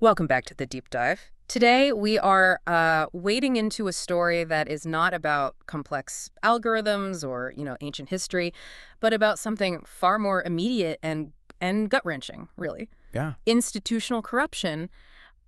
Welcome back to the deep dive. Today, we are wading into a story that is not about complex algorithms or, ancient history, but about something far more immediate and gut-wrenching, really. Yeah, Institutional corruption,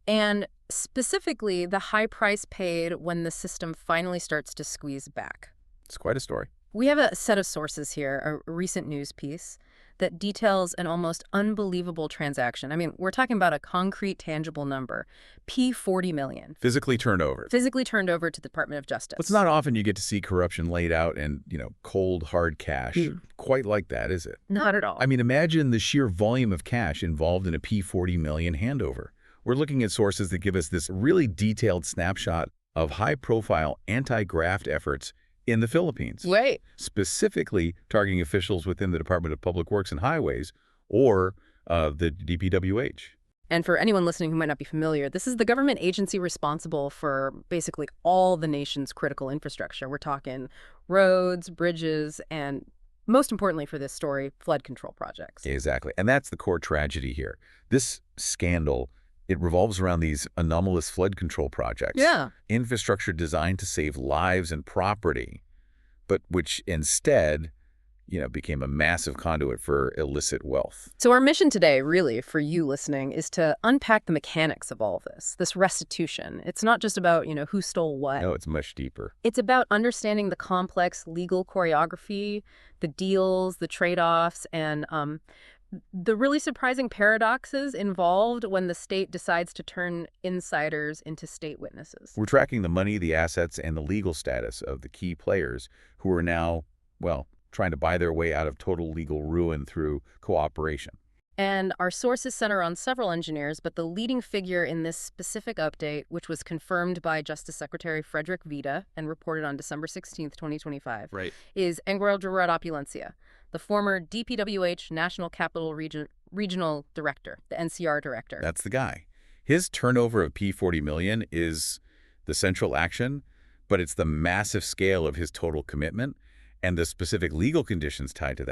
and specifically the high price paid when the system finally starts to squeeze back. it's quite a story. We have a set of sources here, a recent news piece that details an almost unbelievable transaction. I mean, we're talking about a concrete, tangible number, P40 million, Physically turned over. physically turned over to the Department of Justice. It's not often you get to see corruption laid out in, cold, hard cash. Mm. Quite like that, is it? Not at all. I mean, imagine the sheer volume of cash involved in a P40 million handover. We're looking at sources that give us this really detailed snapshot of high-profile anti-graft efforts in the Philippines, Wait. specifically targeting officials within the Department of Public Works and Highways or the DPWH. And for anyone listening who might not be familiar, this is the government agency responsible for basically all the nation's critical infrastructure. We're talking roads, bridges, and most importantly for this story, flood control projects. Exactly. And that's the core tragedy here. This scandal, it revolves around these anomalous flood control projects. Yeah. Infrastructure designed to save lives and property, but which instead, became a massive conduit for illicit wealth. So our mission today, really, for you listening, is to unpack the mechanics of all of this restitution. It's not just about, who stole what. No, it's much deeper. It's about understanding the complex legal choreography, the deals, the trade-offs, and the really surprising paradoxes involved when the state decides to turn insiders into state witnesses. We're tracking the money, the assets, and the legal status of the key players who are now, trying to buy their way out of total legal ruin through cooperation. And our sources center on several engineers, but the leading figure in this specific update, which was confirmed by Justice Secretary Frederick Vita and reported on December 16th, 2025, Right. is Enguerrero Opulencia, the former DPWH National Capital Regional Director, the NCR Director. That's the guy. His turnover of P40 million is the central action, but it's the massive scale of his total commitment and the specific legal conditions tied to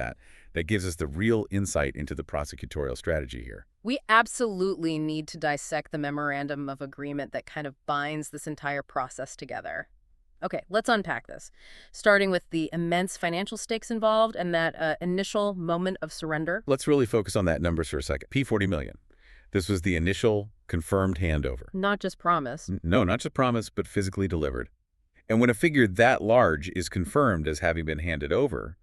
that gives us the real insight into the prosecutorial strategy here. We absolutely need to dissect the memorandum of agreement that kind of binds this entire process together. Okay, let's unpack this, starting with the immense financial stakes involved and that initial moment of surrender. Let's really focus on that numbers for a second. P40 million. This was the initial confirmed handover. Not just promise. No, not just promise, but physically delivered. And when a figure that large is confirmed as having been handed over,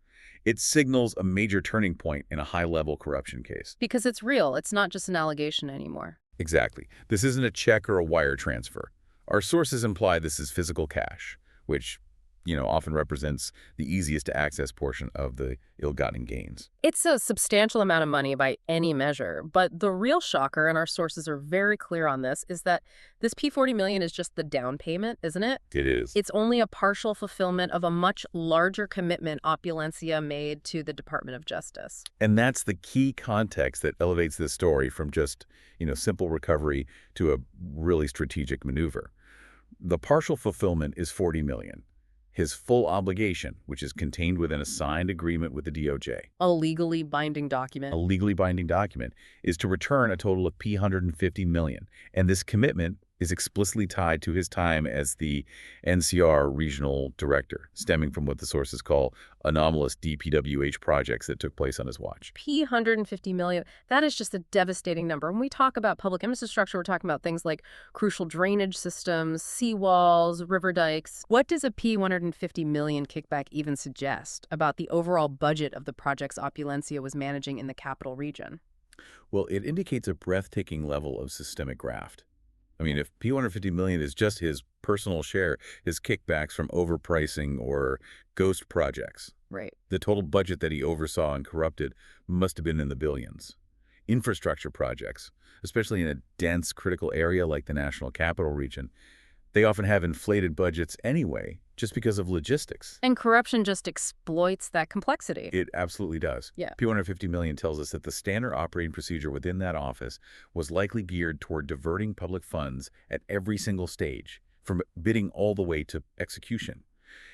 it signals a major turning point in a high-level corruption case. Because it's real. It's not just an allegation anymore. Exactly. This isn't a check or a wire transfer. Our sources imply this is physical cash, which, often represents the easiest to access portion of the ill-gotten gains. It's a substantial amount of money by any measure, but the real shocker, and our sources are very clear on this, is that this P40 million is just the down payment, isn't it? It is. It's only a partial fulfillment of a much larger commitment Opulencia made to the Department of Justice. And that's the key context that elevates this story from just, simple recovery to a really strategic maneuver. The partial fulfillment is $40 million. His full obligation, which is contained within a signed agreement with the DOJ. A legally binding document. A legally binding document is to return a total of P150 million. And this commitment is explicitly tied to his time as the NCR regional director, stemming from what the sources call anomalous DPWH projects that took place on his watch. P150 million, that is just a devastating number. When we talk about public infrastructure, we're talking about things like crucial drainage systems, seawalls, river dikes. What does a P150 million kickback even suggest about the overall budget of the projects Opulencia was managing in the capital region? Well, it indicates a breathtaking level of systemic graft. I mean, if P150 million is just his personal share, his kickbacks from overpricing or ghost projects, Right. the total budget that he oversaw and corrupted must have been in the billions. Infrastructure projects, especially in a dense, critical area like the National Capital Region, they often have inflated budgets anyway, just because of logistics. And corruption just exploits that complexity. It absolutely does. Yeah. P150 million tells us that the standard operating procedure within that office was likely geared toward diverting public funds at every single stage, from bidding all the way to execution.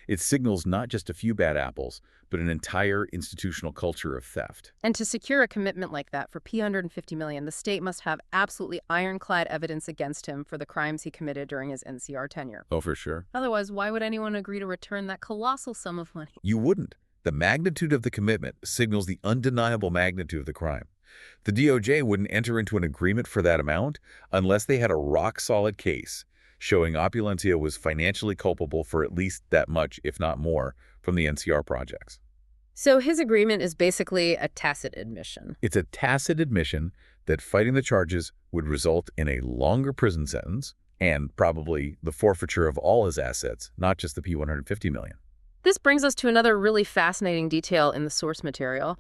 It signals not just a few bad apples, but an entire institutional culture of theft. And to secure a commitment like that for P150 million, the state must have absolutely ironclad evidence against him for the crimes he committed during his NCR tenure. Oh, for sure. Otherwise, why would anyone agree to return that colossal sum of money? You wouldn't. The magnitude of the commitment signals the undeniable magnitude of the crime. The DOJ wouldn't enter into an agreement for that amount unless they had a rock-solid case showing Opulencia was financially culpable for at least that much, if not more, from the NCR projects. So his agreement is basically a tacit admission. It's a tacit admission that fighting the charges would result in a longer prison sentence and probably the forfeiture of all his assets, not just the P150 million. This brings us to another really fascinating detail in the source material.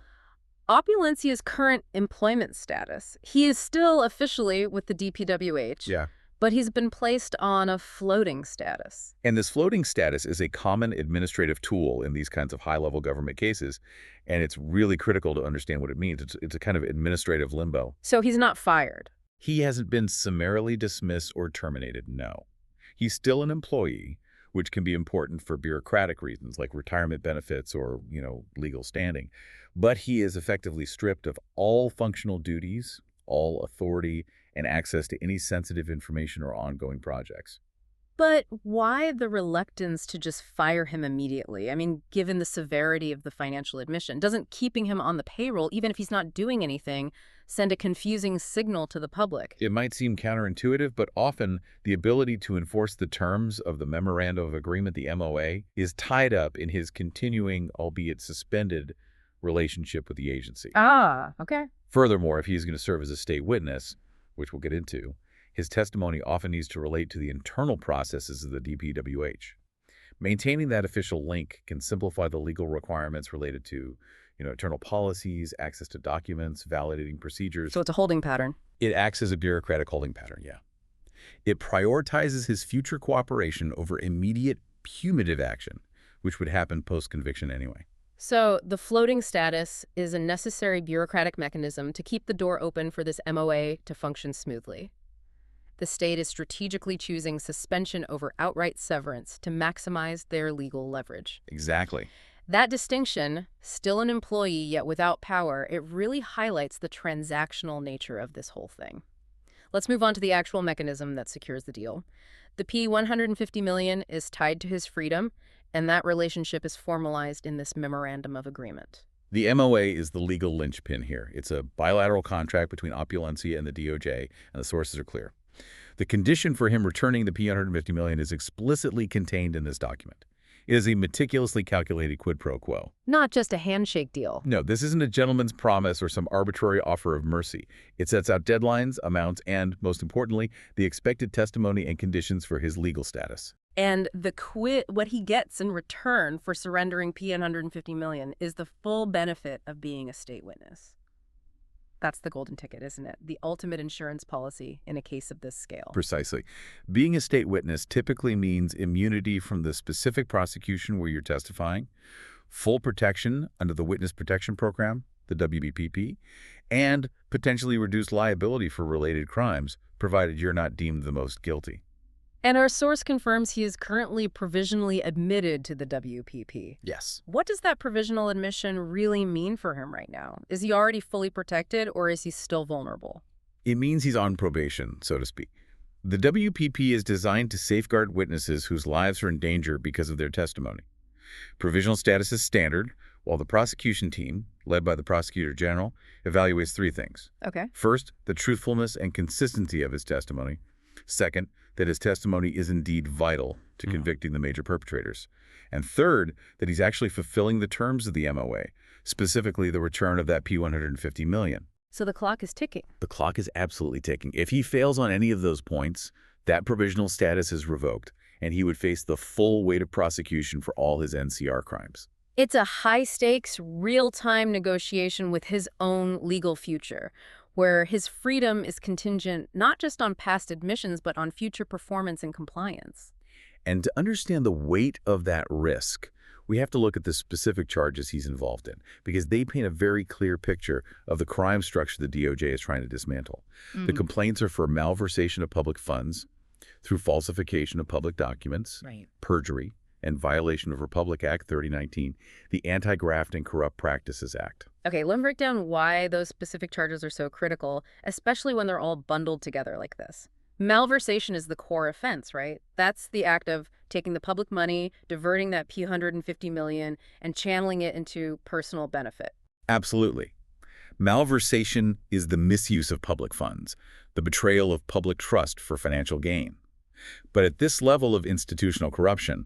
Opulencia's current employment status. He is still officially with the DPWH. Yeah. But he's been placed on a floating status. And this floating status is a common administrative tool in these kinds of high-level government cases, and it's really critical to understand what it means. It's a kind of administrative limbo. So he's not fired. He hasn't been summarily dismissed or terminated, no. He's still an employee, which can be important for bureaucratic reasons like retirement benefits or, legal standing. But he is effectively stripped of all functional duties, all authority, and access to any sensitive information or ongoing projects. But why the reluctance to just fire him immediately? I mean, given the severity of the financial admission, doesn't keeping him on the payroll, even if he's not doing anything, send a confusing signal to the public? It might seem counterintuitive, but often the ability to enforce the terms of the Memorandum of Agreement, the MOA, is tied up in his continuing, albeit suspended, relationship with the agency. Ah, okay. Furthermore, if he's going to serve as a state witness, which we'll get into, his testimony often needs to relate to the internal processes of the DPWH. Maintaining that official link can simplify the legal requirements related to, internal policies, access to documents, validating procedures. So it's a holding pattern. It acts as a bureaucratic holding pattern, yeah. It prioritizes his future cooperation over immediate punitive action, which would happen post-conviction anyway. So the floating status is a necessary bureaucratic mechanism to keep the door open for this MOA to function smoothly. The state is strategically choosing suspension over outright severance to maximize their legal leverage. Exactly. That distinction, still an employee yet without power, it really highlights the transactional nature of this whole thing. Let's move on to the actual mechanism that secures the deal. The P150 million is tied to his freedom, and that relationship is formalized in this Memorandum of Agreement. The MOA is the legal linchpin here. It's a bilateral contract between Opulencia and the DOJ, and the sources are clear. The condition for him returning the P150 million is explicitly contained in this document. It is a meticulously calculated quid pro quo. Not just a handshake deal. No, this isn't a gentleman's promise or some arbitrary offer of mercy. It sets out deadlines, amounts, and, most importantly, the expected testimony and conditions for his legal status. And what he gets in return for surrendering P150 million is the full benefit of being a state witness. That's the golden ticket, isn't it? The ultimate insurance policy in a case of this scale. Precisely. Being a state witness typically means immunity from the specific prosecution where you're testifying, full protection under the Witness Protection Program, the WBPP, and potentially reduced liability for related crimes, provided you're not deemed the most guilty. And our source confirms he is currently provisionally admitted to the WPP. Yes. What does that provisional admission really mean for him right now? Is he already fully protected, or is he still vulnerable? It means he's on probation, so to speak. The WPP is designed to safeguard witnesses whose lives are in danger because of their testimony. Provisional status is standard, while the prosecution team, led by the Prosecutor General, evaluates three things. Okay. First, the truthfulness and consistency of his testimony. Second, that his testimony is indeed vital to convicting the major perpetrators. And third, that he's actually fulfilling the terms of the MOA, specifically the return of that P150 million. So the clock is ticking. The clock is absolutely ticking. If he fails on any of those points, that provisional status is revoked, and he would face the full weight of prosecution for all his NCR crimes. It's a high-stakes, real-time negotiation with his own legal future, where his freedom is contingent not just on past admissions, but on future performance and compliance. And to understand the weight of that risk, we have to look at the specific charges he's involved in, because they paint a very clear picture of the crime structure the DOJ is trying to dismantle. The complaints are for malversation of public funds through falsification of public documents, perjury, and violation of Republic Act 3019, the Anti-Graft and Corrupt Practices Act. Okay, let me break down why those specific charges are so critical, especially when they're all bundled together like this. Malversation is the core offense, right? That's the act of taking the public money, diverting that P150 million, and channeling it into personal benefit. Absolutely. Malversation is the misuse of public funds, the betrayal of public trust for financial gain. But at this level of institutional corruption,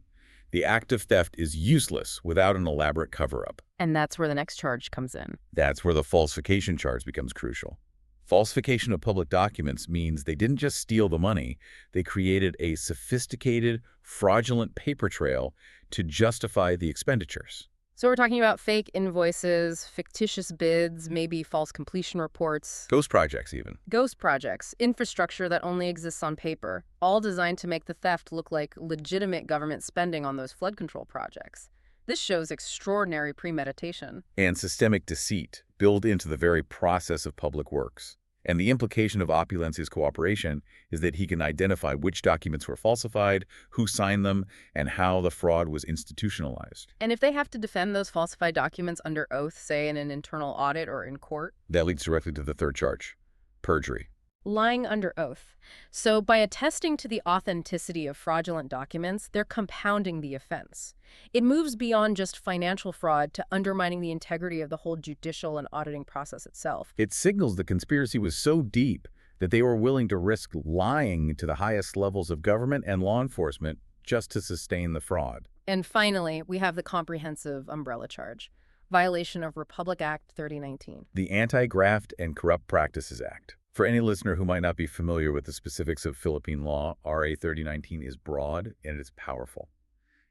the act of theft is useless without an elaborate cover-up. And that's where the next charge comes in. That's where the falsification charge becomes crucial. Falsification of public documents means they didn't just steal the money, they created a sophisticated, fraudulent paper trail to justify the expenditures. So we're talking about fake invoices, fictitious bids, maybe false completion reports. Ghost projects, even. Ghost projects, infrastructure that only exists on paper, all designed to make the theft look like legitimate government spending on those flood control projects. This shows extraordinary premeditation. And systemic deceit built into the very process of public works. And the implication of Opulencia's cooperation is that he can identify which documents were falsified, who signed them, and how the fraud was institutionalized. And if they have to defend those falsified documents under oath, say in an internal audit or in court? That leads directly to the third charge, perjury. Lying under oath. So by attesting to the authenticity of fraudulent documents, they're compounding the offense. It moves beyond just financial fraud to undermining the integrity of the whole judicial and auditing process itself. It signals the conspiracy was so deep that they were willing to risk lying to the highest levels of government and law enforcement just to sustain the fraud. And finally, we have the comprehensive umbrella charge, violation of Republic Act 3019. The Anti-Graft and Corrupt Practices Act. For any listener who might not be familiar with the specifics of Philippine law, RA 3019 is broad and it's powerful.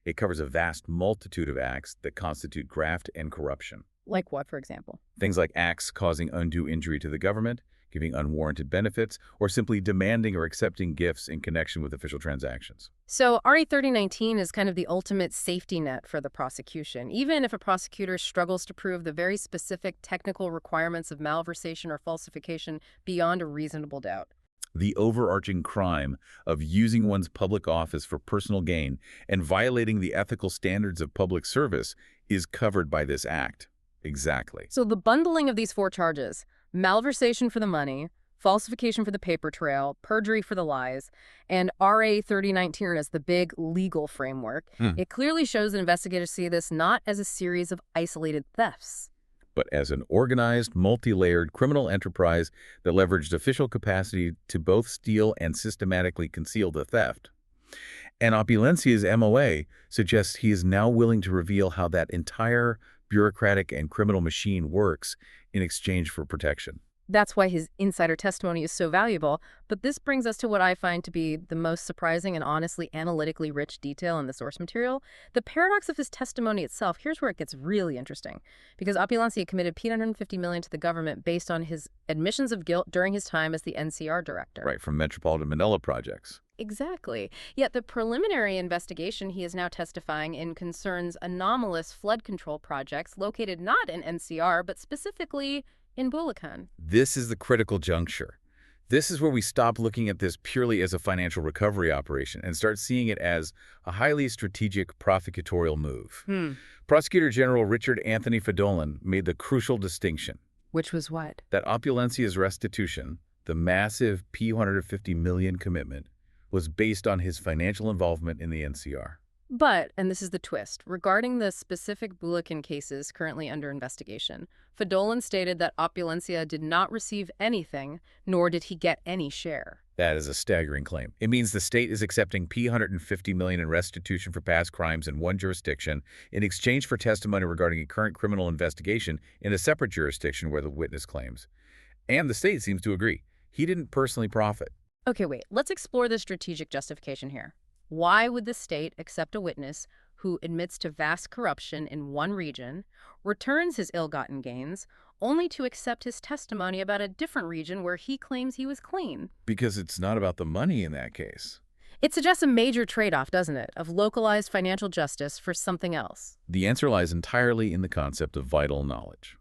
It covers a vast multitude of acts that constitute graft and corruption. Like what, for example? Things like acts causing undue injury to the government, giving unwarranted benefits, or simply demanding or accepting gifts in connection with official transactions. So RA 3019 is kind of the ultimate safety net for the prosecution. Even if a prosecutor struggles to prove the very specific technical requirements of malversation or falsification beyond a reasonable doubt. The overarching crime of using one's public office for personal gain and violating the ethical standards of public service is covered by this act. Exactly. So the bundling of these four charges, malversation for the money, falsification for the paper trail, perjury for the lies, and RA 3019 as the big legal framework, it clearly shows that investigators see this not as a series of isolated thefts, but as an organized, multi-layered criminal enterprise that leveraged official capacity to both steal and systematically conceal the theft. And Opulencia's MOA suggests he is now willing to reveal how that entire bureaucratic and criminal machine works in exchange for protection. That's why his insider testimony is so valuable, but this brings us to what I find to be the most surprising and honestly analytically rich detail in the source material. The paradox of his testimony itself, here's where it gets really interesting, because Opulencia committed $150 million to the government based on his admissions of guilt during his time as the NCR director. Right, from Metropolitan Manila projects. Exactly. Yet the preliminary investigation he is now testifying in concerns anomalous flood control projects located not in NCR, but specifically in Bulacan. This is the critical juncture. This is where we stop looking at this purely as a financial recovery operation and start seeing it as a highly strategic prosecutorial move. Prosecutor General Richard Anthony Fedolin made the crucial distinction. Which was what? That Opulencia's restitution, the massive P150 million commitment, was based on his financial involvement in the NCR. But, and this is the twist, regarding the specific Bulacan cases currently under investigation, Fedolin stated that Opulencia did not receive anything, nor did he get any share. That is a staggering claim. It means the state is accepting P150 million in restitution for past crimes in one jurisdiction in exchange for testimony regarding a current criminal investigation in a separate jurisdiction where the witness claims. And the state seems to agree. He didn't personally profit. Okay, wait, let's explore the strategic justification here. Why would the state accept a witness who admits to vast corruption in one region, returns his ill-gotten gains, only to accept his testimony about a different region where he claims he was clean? Because it's not about the money in that case. It suggests a major trade-off, doesn't it, of localized financial justice for something else? The answer lies entirely in the concept of vital knowledge.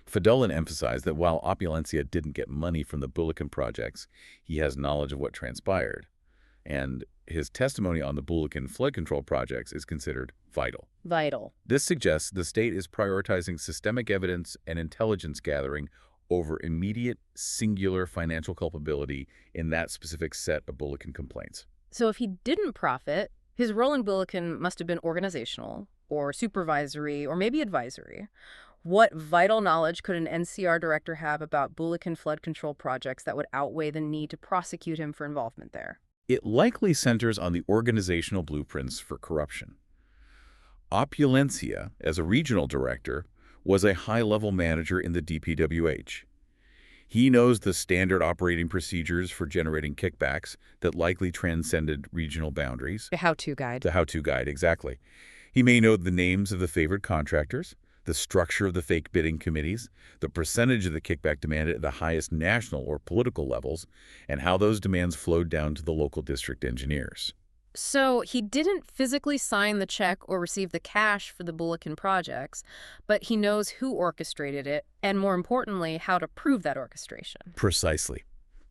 Fedolin emphasized that while Opulencia didn't get money from the Bulacan projects, he has knowledge of what transpired. And his testimony on the Bulikan flood control projects is considered vital. Vital. This suggests the state is prioritizing systemic evidence and intelligence gathering over immediate, singular financial culpability in that specific set of Bulikan complaints. So if he didn't profit, his role in Bulikan must have been organizational or supervisory or maybe advisory. What vital knowledge could an NCR director have about Bulikan flood control projects that would outweigh the need to prosecute him for involvement there? It likely centers on the organizational blueprints for corruption. Opulencia, as a regional director, was a high-level manager in the DPWH. He knows the standard operating procedures for generating kickbacks that likely transcended regional boundaries. The how-to guide. The how-to guide, exactly. He may know the names of the favored contractors, the structure of the fake bidding committees, the percentage of the kickback demanded at the highest national or political levels, and how those demands flowed down to the local district engineers. So he didn't physically sign the check or receive the cash for the Bulikan projects, but he knows who orchestrated it, and more importantly, how to prove that orchestration. Precisely.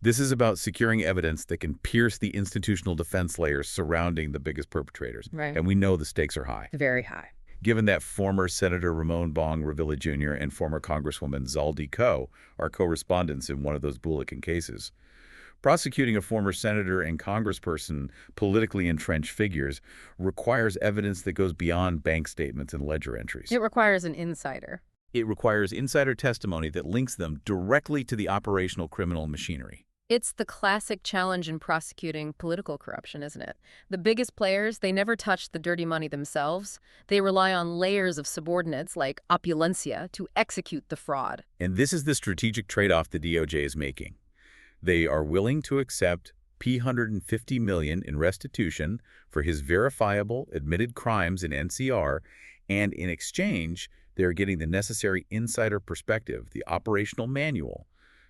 This is about securing evidence that can pierce the institutional defense layers surrounding the biggest perpetrators. Right. And we know the stakes are high. Very high. Given that former Senator Ramon Bong Revilla Jr. and former Congresswoman Zaldi Ko are co-respondents in one of those Bulikan cases, prosecuting a former senator and congressperson, politically entrenched figures, requires evidence that goes beyond bank statements and ledger entries. It requires an insider. It requires insider testimony that links them directly to the operational criminal machinery. It's the classic challenge in prosecuting political corruption, isn't it? The biggest players, they never touch the dirty money themselves. They rely on layers of subordinates like opulencia to execute the fraud. And this is the strategic trade-off the DOJ is making. They are willing to accept $150 million in restitution for his verifiable admitted crimes in NCR, and in exchange, they're getting the necessary insider perspective, the operational manual,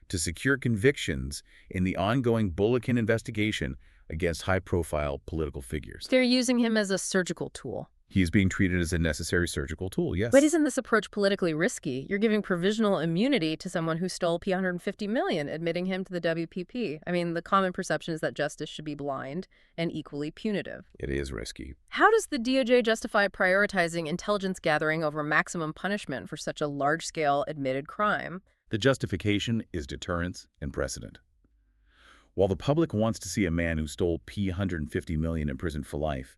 to secure convictions in the ongoing Bulikan investigation against high-profile political figures. They're using him as a surgical tool. He's being treated as a necessary surgical tool, yes. But isn't this approach politically risky? You're giving provisional immunity to someone who stole $150 million, admitting him to the WPP. I mean, the common perception is that justice should be blind and equally punitive. It is risky. How does the DOJ justify prioritizing intelligence gathering over maximum punishment for such a large-scale admitted crime? The justification is deterrence and precedent. While the public wants to see a man who stole $150 million in prison for life,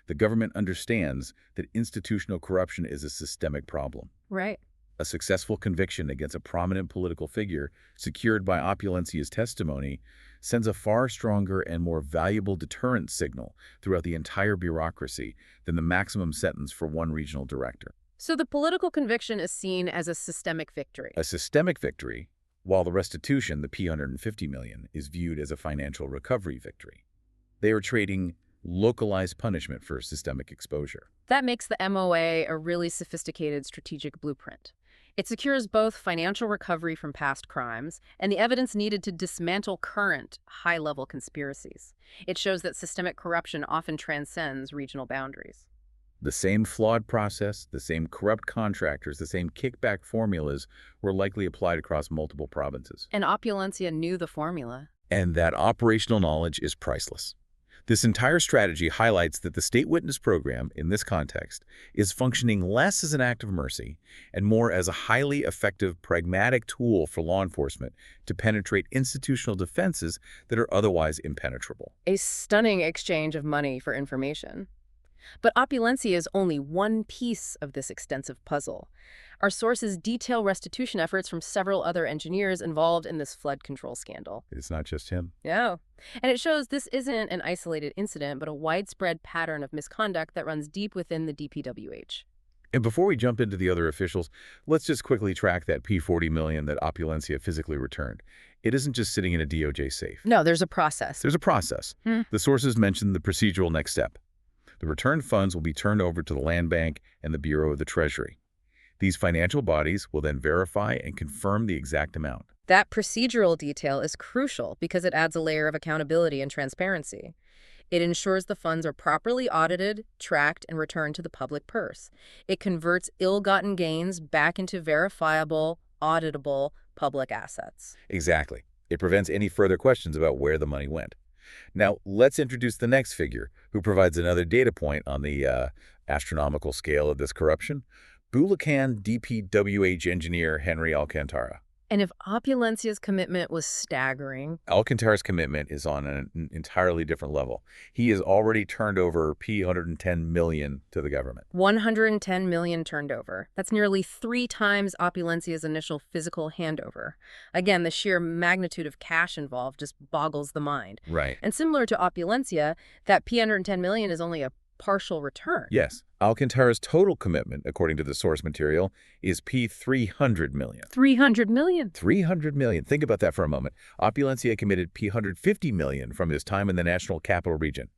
the government understands that institutional corruption is a systemic problem. Right. A successful conviction against a prominent political figure secured by Opulencia's testimony sends a far stronger and more valuable deterrent signal throughout the entire bureaucracy than the maximum sentence for one regional director. So the political conviction is seen as a systemic victory. A systemic victory, while the restitution, the $150 million, is viewed as a financial recovery victory. They are trading localized punishment for systemic exposure. That makes the MOA a really sophisticated strategic blueprint. It secures both financial recovery from past crimes and the evidence needed to dismantle current, high-level conspiracies. It shows that systemic corruption often transcends regional boundaries. The same flawed process, the same corrupt contractors, the same kickback formulas were likely applied across multiple provinces. And Opulencia knew the formula. And that operational knowledge is priceless. This entire strategy highlights that the State Witness Program, in this context, is functioning less as an act of mercy and more as a highly effective, pragmatic tool for law enforcement to penetrate institutional defenses that are otherwise impenetrable. A stunning exchange of money for information. But Opulencia is only one piece of this extensive puzzle. Our sources detail restitution efforts from several other engineers involved in this flood control scandal. It's not just him. No. And it shows this isn't an isolated incident, but a widespread pattern of misconduct that runs deep within the DPWH. And before we jump into the other officials, let's just quickly track that P40 million that Opulencia physically returned. It isn't just sitting in a DOJ safe. No, there's a process. There's a process. The sources mentioned the procedural next step. The returned funds will be turned over to the Land Bank and the Bureau of the Treasury. These financial bodies will then verify and confirm the exact amount. That procedural detail is crucial because it adds a layer of accountability and transparency. It ensures the funds are properly audited, tracked, and returned to the public purse. It converts ill-gotten gains back into verifiable, auditable public assets. Exactly. It prevents any further questions about where the money went. Now, let's introduce the next figure, who provides another data point on the astronomical scale of this corruption. Bulacan DPWH engineer Henry Alcantara. And if Opulencia's commitment was staggering, Alcantara's commitment is on an entirely different level. He has already turned over P110 million to the government. 110 million turned over. That's nearly 3 times Opulencia's initial physical handover. Again, the sheer magnitude of cash involved just boggles the mind. Right. And similar to Opulencia, that P110 million is only a partial return. Yes. Alcantara's total commitment, according to the source material, is P300 million. 300 million? 300 million. Think about that for a moment. Opulencia committed P150 million from his time in the National Capital Region,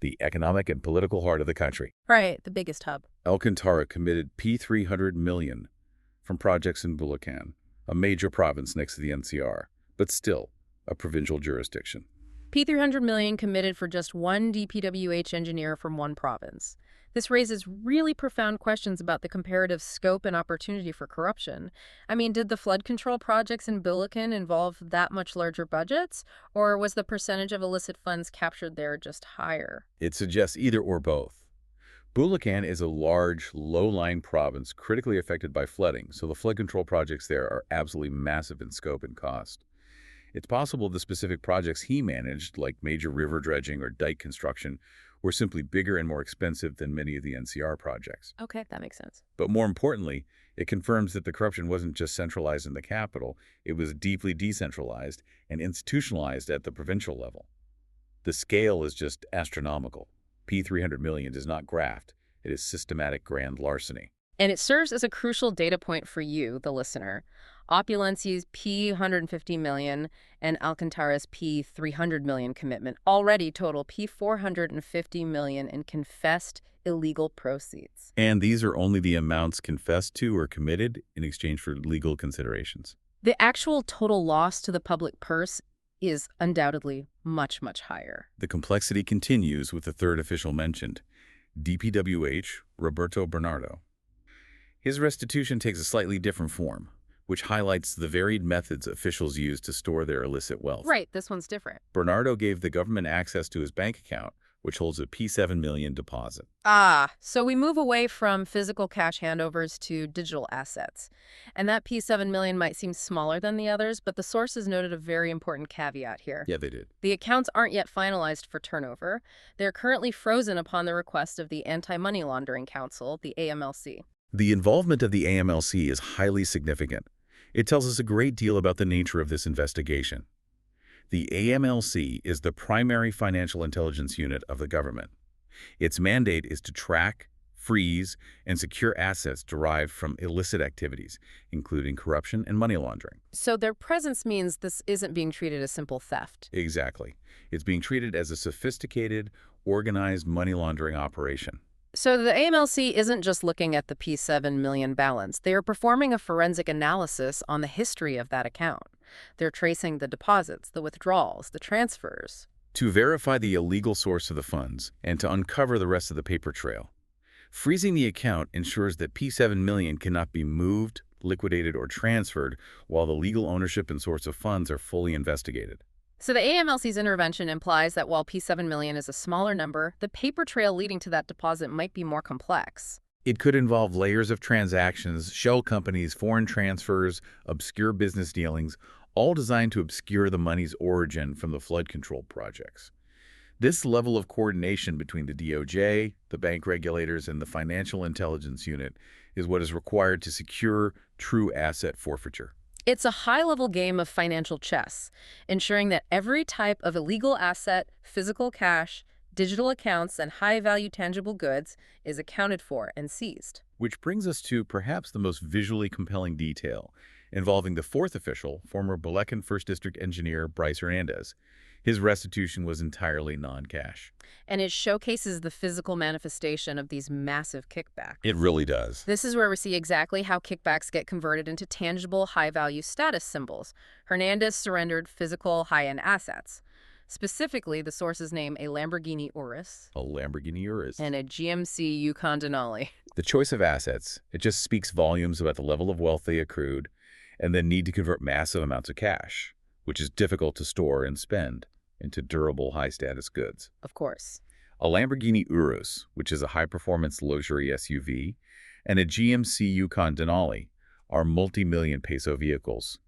the economic and political heart of the country. Right, the biggest hub. Alcantara committed P300 million from projects in Bulacan, a major province next to the NCR, but still a provincial jurisdiction. P300 million committed for just one DPWH engineer from one province. This raises really profound questions about the comparative scope and opportunity for corruption. I mean, did the flood control projects in Bulacan involve that much larger budgets, or was the percentage of illicit funds captured there just higher? It suggests either or both. Bulacan is a large, low-lying province critically affected by flooding, so the flood control projects there are absolutely massive in scope and cost. It's possible the specific projects he managed, like major river dredging or dike construction, were simply bigger and more expensive than many of the NCR projects. Okay, that makes sense. But more importantly, it confirms that the corruption wasn't just centralized in the capital, it was deeply decentralized and institutionalized at the provincial level. The scale is just astronomical. P300 million is not graft, it is systematic grand larceny. And it serves as a crucial data point for you, the listener. Opulencia's P150 million and Alcantara's P300 million commitment already total P450 million in confessed illegal proceeds. And these are only the amounts confessed to or committed in exchange for legal considerations. The actual total loss to the public purse is undoubtedly much, much higher. The complexity continues with the third official mentioned, DPWH Roberto Bernardo. His restitution takes a slightly different form, which highlights the varied methods officials use to store their illicit wealth. Right, this one's different. Bernardo gave the government access to his bank account, which holds a P7 million deposit. So we move away from physical cash handovers to digital assets. And that P7 million might seem smaller than the others, but the sources noted a very important caveat here. Yeah, they did. The accounts aren't yet finalized for turnover. They're currently frozen upon the request of the Anti-Money Laundering Council, the AMLC. The involvement of the AMLC is highly significant. It tells us a great deal about the nature of this investigation. The AMLC is the primary financial intelligence unit of the government. Its mandate is to track, freeze, and secure assets derived from illicit activities, including corruption and money laundering. So their presence means this isn't being treated as simple theft. Exactly. It's being treated as a sophisticated, organized money laundering operation. So the AMLC isn't just looking at the P7 million balance. They are performing a forensic analysis on the history of that account. They're tracing the deposits, the withdrawals, the transfers. To verify the illegal source of the funds and to uncover the rest of the paper trail. Freezing the account ensures that P7 million cannot be moved, liquidated, or transferred while the legal ownership and source of funds are fully investigated. So the AMLC's intervention implies that while P7 million is a smaller number, the paper trail leading to that deposit might be more complex. It could involve layers of transactions, shell companies, foreign transfers, obscure business dealings, all designed to obscure the money's origin from the flood control projects. This level of coordination between the DOJ, the bank regulators, and the Financial Intelligence Unit is what is required to secure true asset forfeiture. It's a high-level game of financial chess, ensuring that every type of illegal asset, physical cash, digital accounts, and high-value tangible goods is accounted for and seized. Which brings us to perhaps the most visually compelling detail, involving the fourth official, former Bulacan 1st District Engineer Bryce Hernandez. His restitution was entirely non-cash. And it showcases the physical manifestation of these massive kickbacks. It really does. This is where we see exactly how kickbacks get converted into tangible, high-value status symbols. Hernandez surrendered physical, high-end assets. Specifically, the sources name a Lamborghini Urus. A Lamborghini Urus. And a GMC Yukon Denali. The choice of assets, it just speaks volumes about the level of wealth they accrued and the need to convert massive amounts of cash, which is difficult to store and spend. into durable, high-status goods. Of course. A Lamborghini Urus, which is a high-performance luxury SUV, and a GMC Yukon Denali are multi-million peso vehicles.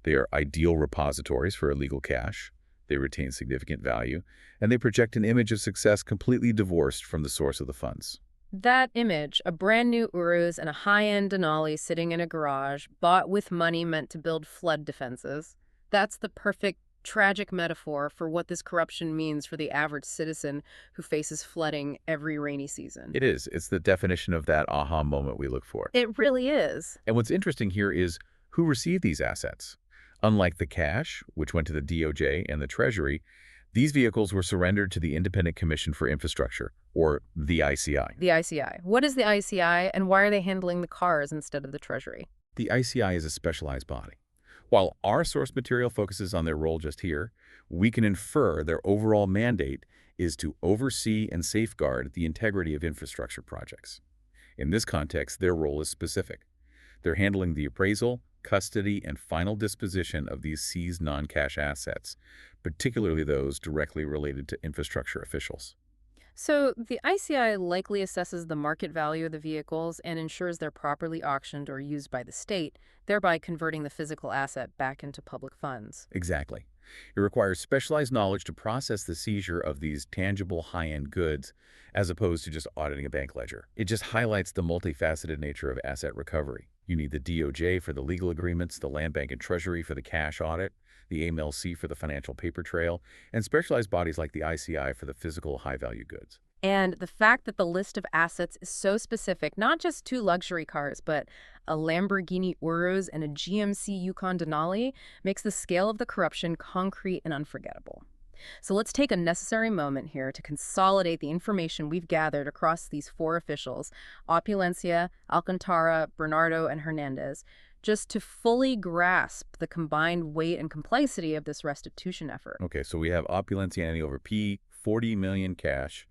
They are ideal repositories for illegal cash, they retain significant value, and they project an image of success completely divorced from the source of the funds. That image, a brand new Urus and a high-end Denali sitting in a garage, bought with money meant to build flood defenses, that's the perfect tragic metaphor for what this corruption means for the average citizen who faces flooding every rainy season. It is. It's the definition of that aha moment we look for. It really is. And what's interesting here is who received these assets. Unlike the cash, which went to the DOJ and the Treasury, these vehicles were surrendered to the Independent Commission for Infrastructure, or the ICI. The ICI. What is the ICI, and why are they handling the cars instead of the Treasury? The ICI is a specialized body. While our source material focuses on their role just here, we can infer their overall mandate is to oversee and safeguard the integrity of infrastructure projects. In this context, their role is specific. They're handling the appraisal, custody, and final disposition of these seized non-cash assets, particularly those directly related to infrastructure officials. So the ICI likely assesses the market value of the vehicles and ensures they're properly auctioned or used by the state, thereby converting the physical asset back into public funds. Exactly. It requires specialized knowledge to process the seizure of these tangible high-end goods, as opposed to just auditing a bank ledger. It just highlights the multifaceted nature of asset recovery. You need the DOJ for the legal agreements, the Land Bank and Treasury for the cash audit, the AMLC for the financial paper trail, and specialized bodies like the ICI for the physical high-value goods. And the fact that the list of assets is so specific, not just 2 luxury cars, but a Lamborghini Urus and a GMC Yukon Denali, makes the scale of the corruption concrete and unforgettable. So let's take a necessary moment here to consolidate the information we've gathered across these 4 officials, Opulencia, Alcantara, Bernardo, and Hernandez, just to fully grasp the combined weight and complexity of this restitution effort. Okay, so we have Opulencia handing over P40 million cash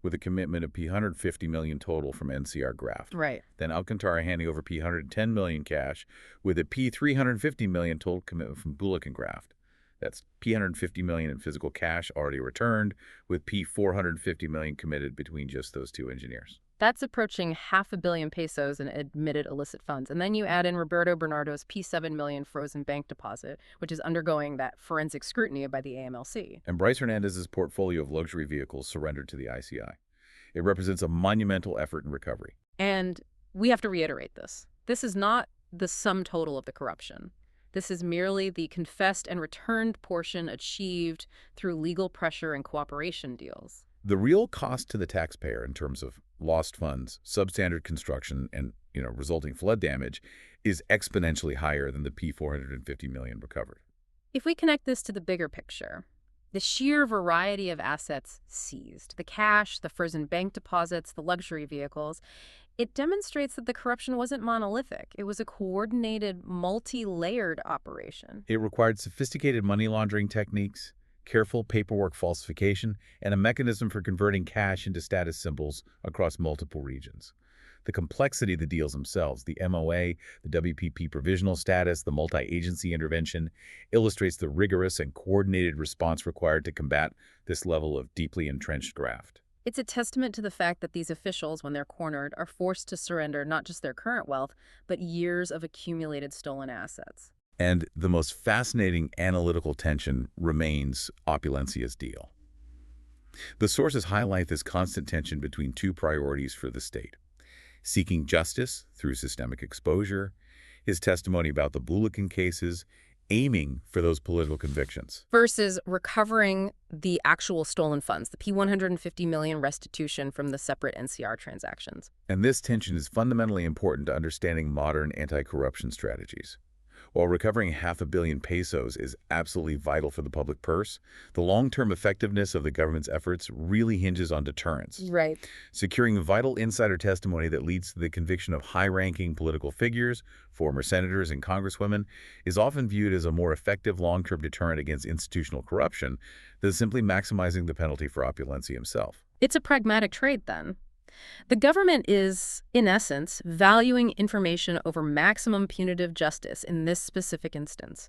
with a commitment of P150 million total from NCR Graft. Right. Then Alcantara handing over P110 million cash with a P350 million total commitment from Bullock and Graft. That's P150 million in physical cash already returned, with P450 million committed between just those 2 engineers. That's approaching $500 million pesos in admitted illicit funds. And then you add in Roberto Bernardo's P7 million frozen bank deposit, which is undergoing that forensic scrutiny by the AMLC. And Bryce Hernandez's portfolio of luxury vehicles surrendered to the ICI. It represents a monumental effort in recovery. And we have to reiterate this. This is not the sum total of the corruption. This is merely the confessed and returned portion achieved through legal pressure and cooperation deals. The real cost to the taxpayer in terms of lost funds, substandard construction, and resulting flood damage is exponentially higher than the P450 million recovered. If we connect this to the bigger picture, the sheer variety of assets seized, the cash, the frozen bank deposits, the luxury vehicles, it demonstrates that the corruption wasn't monolithic. It was a coordinated, multi-layered operation. It required sophisticated money laundering techniques, careful paperwork falsification, and a mechanism for converting cash into status symbols across multiple regions. The complexity of the deals themselves, the MOA, the WPP provisional status, the multi-agency intervention, illustrates the rigorous and coordinated response required to combat this level of deeply entrenched graft. It's a testament to the fact that these officials, when they're cornered, are forced to surrender not just their current wealth, but years of accumulated stolen assets. And the most fascinating analytical tension remains Opulencia's deal. The sources highlight this constant tension between 2 priorities for the state: seeking justice through systemic exposure, his testimony about the Bullock cases, aiming for those political convictions, versus recovering the actual stolen funds, the P150 million restitution from the separate NCR transactions. And this tension is fundamentally important to understanding modern anti-corruption strategies. While recovering $500 million pesos is absolutely vital for the public purse, the long-term effectiveness of the government's efforts really hinges on deterrence. Right. Securing vital insider testimony that leads to the conviction of high-ranking political figures, former senators and congresswomen, is often viewed as a more effective long-term deterrent against institutional corruption than simply maximizing the penalty for Opulencia himself. It's a pragmatic trade, then. The government is, in essence, valuing information over maximum punitive justice in this specific instance.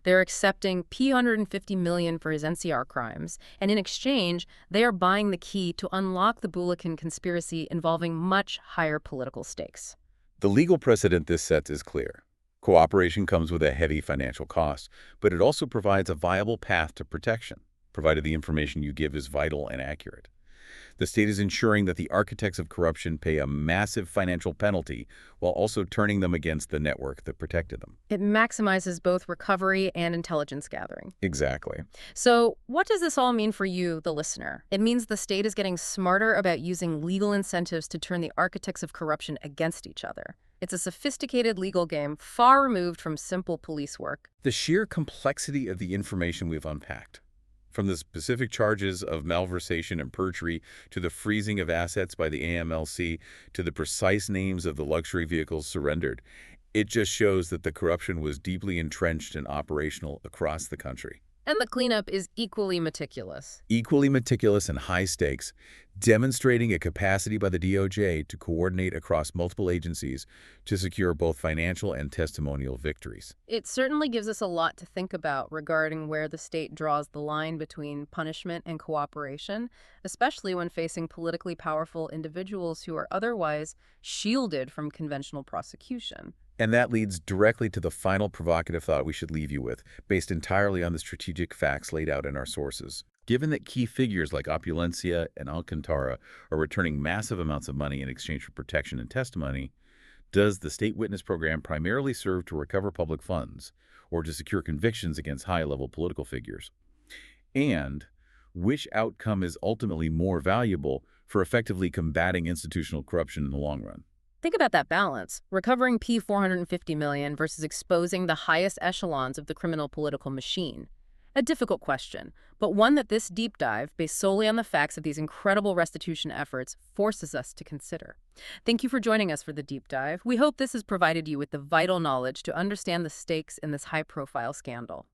They're accepting P150 million for his NCR crimes, and in exchange, they are buying the key to unlock the Bulikin conspiracy involving much higher political stakes. The legal precedent this sets is clear. Cooperation comes with a heavy financial cost, but it also provides a viable path to protection, provided the information you give is vital and accurate. The state is ensuring that the architects of corruption pay a massive financial penalty while also turning them against the network that protected them. It maximizes both recovery and intelligence gathering. Exactly. So, what does this all mean for you, the listener? It means the state is getting smarter about using legal incentives to turn the architects of corruption against each other. It's a sophisticated legal game far removed from simple police work. The sheer complexity of the information we've unpacked, from the specific charges of malversation and perjury to the freezing of assets by the AMLC to the precise names of the luxury vehicles surrendered, it just shows that the corruption was deeply entrenched and operational across the country. And the cleanup is equally meticulous. Equally meticulous and high stakes, demonstrating a capacity by the DOJ to coordinate across multiple agencies to secure both financial and testimonial victories. It certainly gives us a lot to think about regarding where the state draws the line between punishment and cooperation, especially when facing politically powerful individuals who are otherwise shielded from conventional prosecution. And that leads directly to the final provocative thought we should leave you with, based entirely on the strategic facts laid out in our sources. Given that key figures like Opulencia and Alcantara are returning massive amounts of money in exchange for protection and testimony, does the state witness program primarily serve to recover public funds or to secure convictions against high-level political figures? And which outcome is ultimately more valuable for effectively combating institutional corruption in the long run? Think about that balance, recovering P450 million versus exposing the highest echelons of the criminal political machine. A difficult question, but one that this deep dive, based solely on the facts of these incredible restitution efforts, forces us to consider. Thank you for joining us for the deep dive. We hope this has provided you with the vital knowledge to understand the stakes in this high-profile scandal.